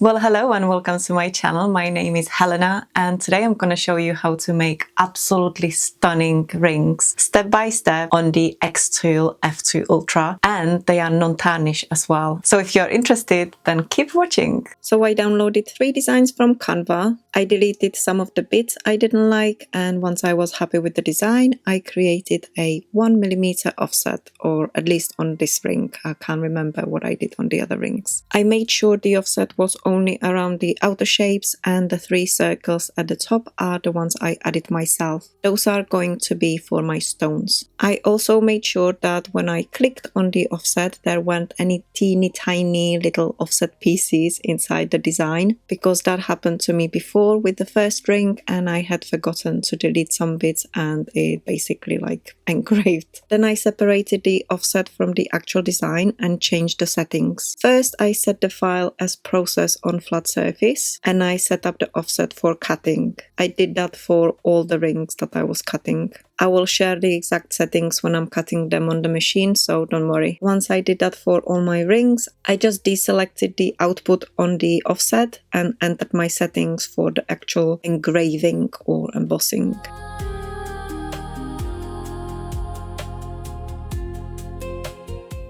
Well, hello and welcome to my channel. My name is Helena and today I'm going to show you how to make absolutely stunning rings step by step on the xTool F2 Ultra, and they are non-tarnish as well. So if you're interested, then keep watching. So I downloaded 3 designs from Canva. I deleted some of the bits I didn't like, and once I was happy with the design, I created a 1mm offset, or at least on this ring. I can't remember what I did on the other rings. I made sure the offset was only around the outer shapes, and the 3 circles at the top are the ones I added myself. Those are going to be for my stones. I also made sure that when I clicked on the offset, there weren't any teeny tiny little offset pieces inside the design, because that happened to me before with the first ring and I had forgotten to delete some bits and it basically like engraved. Then I separated the offset from the actual design and changed the settings. First I set the file as process on flat surface and I set up the offset for cutting. I did that for all the rings that I was cutting. I will share the exact settings when I'm cutting them on the machine, so don't worry. Once I did that for all my rings, I just deselected the output on the offset and entered my settings for the actual engraving or embossing.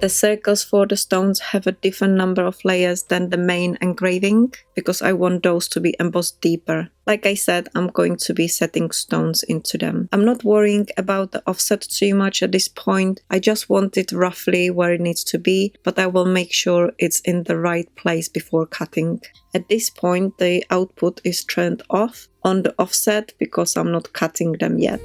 The circles for the stones have a different number of layers than the main engraving, because I want those to be embossed deeper. Like I said, I'm going to be setting stones into them. I'm not worrying about the offset too much at this point. I just want it roughly where it needs to be, but I will make sure it's in the right place before cutting. At this point, the output is turned off on the offset because I'm not cutting them yet.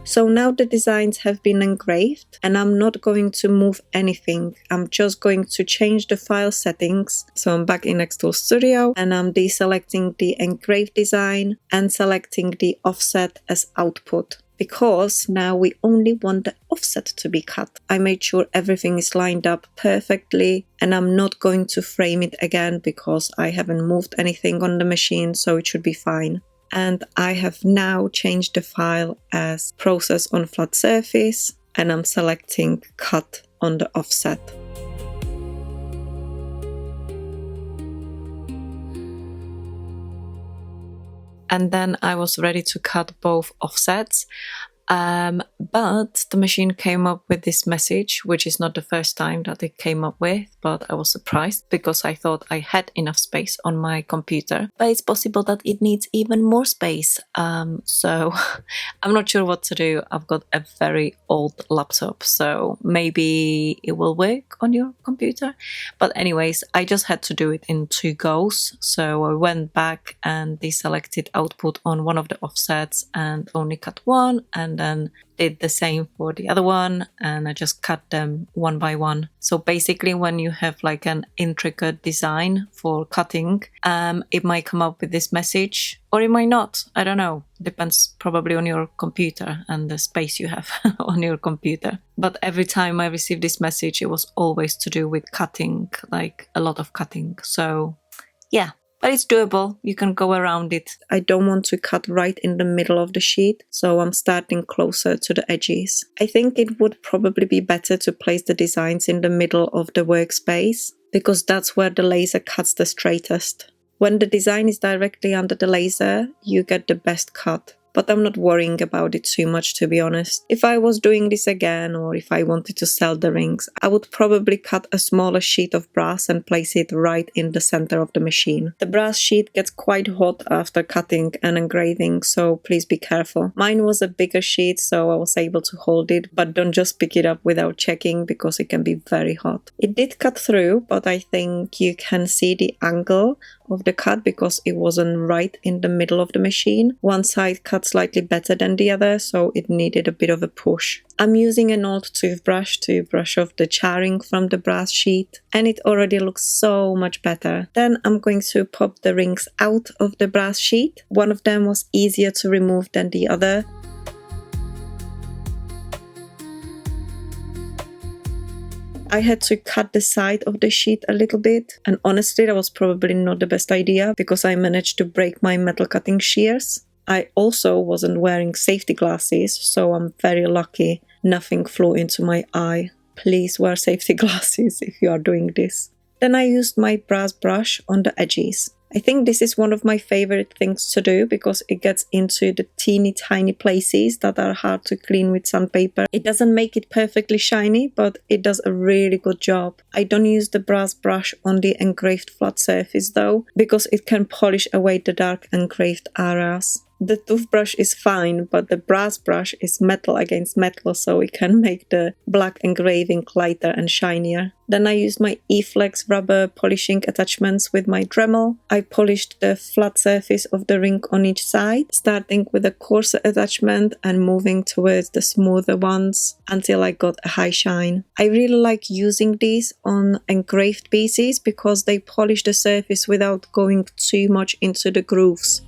So now the designs have been engraved and I'm not going to move anything. I'm just going to change the file settings. So I'm back in xTool Studio and I'm deselecting the engraved design and selecting the offset as output, because now we only want the offset to be cut. I made sure everything is lined up perfectly and I'm not going to frame it again because I haven't moved anything on the machine, so it should be fine. And I have now changed the file as process on flat surface and I'm selecting cut on the offset. And then I was ready to cut both offsets. But the machine came up with this message, which is not the first time that it came up with, but I was surprised because I thought I had enough space on my computer. But it's possible that it needs even more space. So I'm not sure what to do. I've got a very old laptop, so maybe it will work on your computer. But anyways, I just had to do it in 2 goes. So I went back and deselected output on one of the offsets and only cut one, and then did the same for the other one, and I just cut them one by one. So basically when you have like an intricate design for cutting, it might come up with this message or it might not. I don't know. Depends probably on your computer and the space you have on your computer. But every time I received this message, it was always to do with cutting, like a lot of cutting. So yeah. But it's doable, you can go around it. I don't want to cut right in the middle of the sheet, so I'm starting closer to the edges. I think it would probably be better to place the designs in the middle of the workspace, because that's where the laser cuts the straightest. When the design is directly under the laser, you get the best cut. But I'm not worrying about it too much, to be honest. If I was doing this again, or if I wanted to sell the rings, I would probably cut a smaller sheet of brass and place it right in the center of the machine. The brass sheet gets quite hot after cutting and engraving, so please be careful. Mine was a bigger sheet, so I was able to hold it, but don't just pick it up without checking because it can be very hot. It did cut through, but I think you can see the angle of the cut because it wasn't right in the middle of the machine. One side cut slightly better than the other, so it needed a bit of a push. I'm using an old toothbrush to brush off the charring from the brass sheet, and it already looks so much better. Then I'm going to pop the rings out of the brass sheet. One of them was easier to remove than the other. I had to cut the side of the sheet a little bit, and honestly that was probably not the best idea because I managed to break my metal cutting shears. I also wasn't wearing safety glasses, so I'm very lucky nothing flew into my eye. Please wear safety glasses if you are doing this. Then I used my brass brush on the edges. I think this is one of my favorite things to do because it gets into the teeny tiny places that are hard to clean with sandpaper. It doesn't make it perfectly shiny, but it does a really good job. I don't use the brass brush on the engraved flat surface though, because it can polish away the dark engraved areas. The toothbrush is fine, but the brass brush is metal against metal, so it can make the black engraving lighter and shinier. Then I used my E-Flex rubber polishing attachments with my Dremel. I polished the flat surface of the ring on each side, starting with a coarser attachment and moving towards the smoother ones until I got a high shine. I really like using these on engraved pieces because they polish the surface without going too much into the grooves.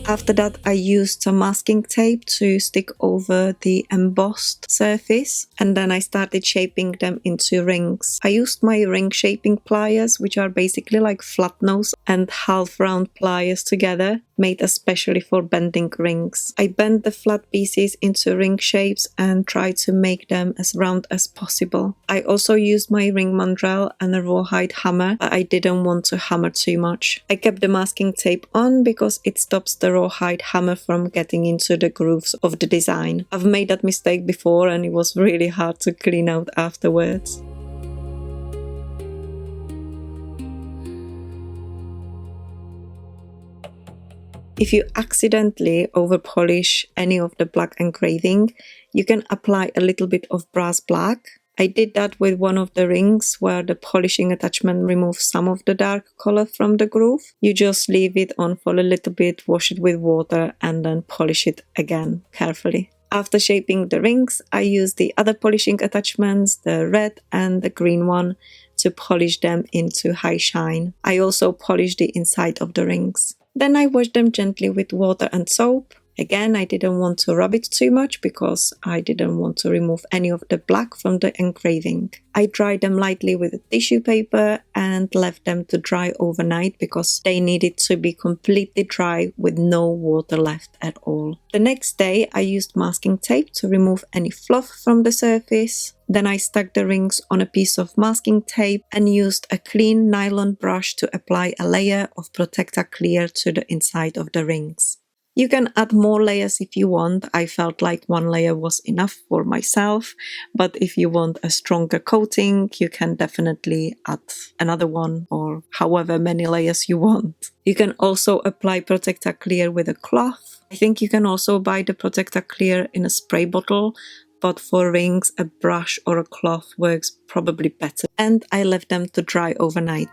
After that, I used some masking tape to stick over the embossed surface, and then I started shaping them into rings. I used my ring shaping pliers, which are basically like flat nose and half round pliers together, made especially for bending rings. I bent the flat pieces into ring shapes and tried to make them as round as possible. I also used my ring mandrel and a rawhide hammer, but I didn't want to hammer too much. I kept the masking tape on because it stops the rawhide hammer from getting into the grooves of the design. I've made that mistake before and it was really hard to clean out afterwards. If you accidentally over-polish any of the black engraving, you can apply a little bit of brass black. I did that with one of the rings where the polishing attachment removes some of the dark color from the groove. You just leave it on for a little bit, wash it with water, and then polish it again carefully. After shaping the rings, I used the other polishing attachments, the red and the green one, to polish them into high shine. I also polished the inside of the rings. Then I washed them gently with water and soap. Again, I didn't want to rub it too much because I didn't want to remove any of the black from the engraving. I dried them lightly with a tissue paper and left them to dry overnight because they needed to be completely dry with no water left at all. The next day, I used masking tape to remove any fluff from the surface. Then I stuck the rings on a piece of masking tape and used a clean nylon brush to apply a layer of Protector Clear to the inside of the rings. You can add more layers if you want. I felt like one layer was enough for myself, but if you want a stronger coating, you can definitely add another one or however many layers you want. You can also apply Protector Clear with a cloth. I think you can also buy the Protector Clear in a spray bottle, but for rings, a brush or a cloth works probably better. And I left them to dry overnight.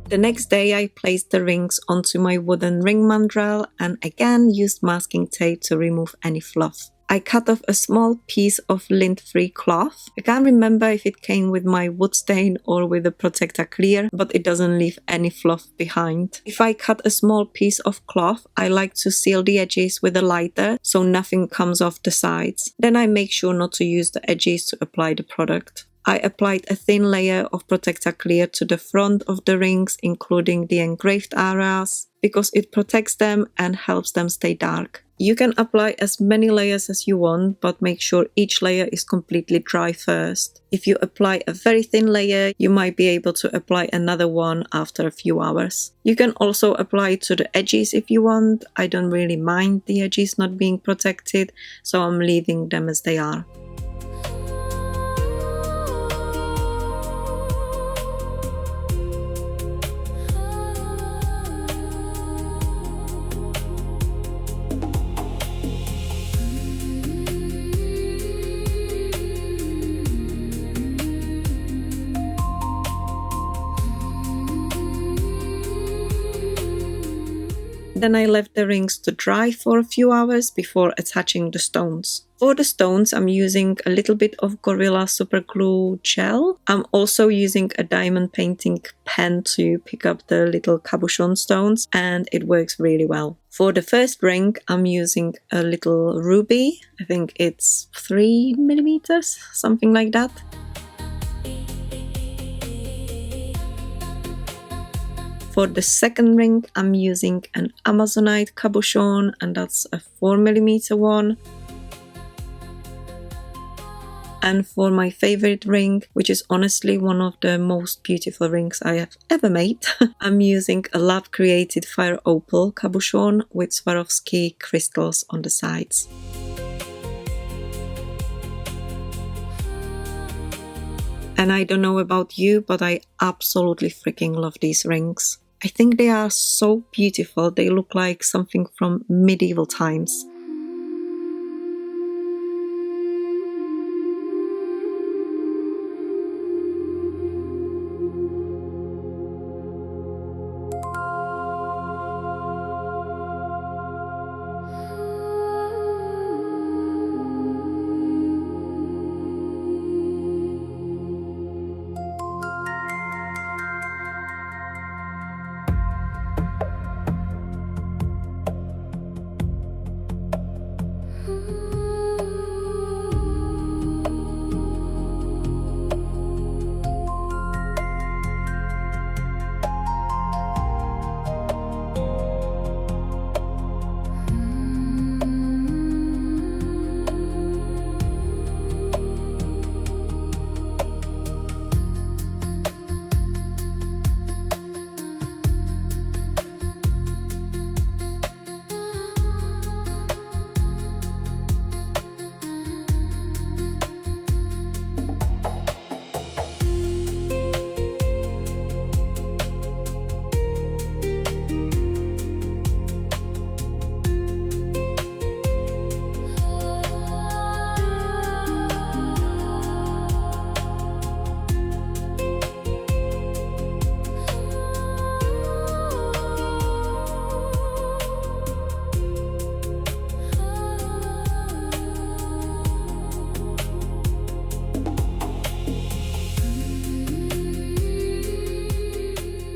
The next day I placed the rings onto my wooden ring mandrel and again used masking tape to remove any fluff. I cut off a small piece of lint-free cloth. I can't remember if it came with my wood stain or with the Protector Clear, but it doesn't leave any fluff behind. If I cut a small piece of cloth, I like to seal the edges with a lighter so nothing comes off the sides. Then I make sure not to use the edges to apply the product. I applied a thin layer of Protector Clear to the front of the rings, including the engraved areas, because it protects them and helps them stay dark. You can apply as many layers as you want, but make sure each layer is completely dry first. If you apply a very thin layer, you might be able to apply another one after a few hours. You can also apply it to the edges if you want. I don't really mind the edges not being protected, so I'm leaving them as they are. Then I left the rings to dry for a few hours before attaching the stones. For the stones, I'm using a little bit of Gorilla Super Glue gel. I'm also using a diamond painting pen to pick up the little cabochon stones, and it works really well. For the first ring, I'm using a little ruby. I think it's 3 millimeters, something like that. For the second ring, I'm using an Amazonite cabochon, and that's a 4 millimeter one. And for my favorite ring, which is honestly one of the most beautiful rings I have ever made, I'm using a lab created fire opal cabochon with Swarovski crystals on the sides. And I don't know about you, but I absolutely freaking love these rings. I think they are so beautiful. They look like something from medieval times.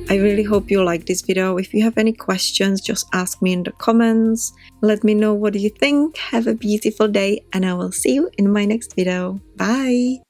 I really hope you like this video. If you have any questions, just ask me in the comments. Let me know what you think. Have a beautiful day, and I will see you in my next video. Bye!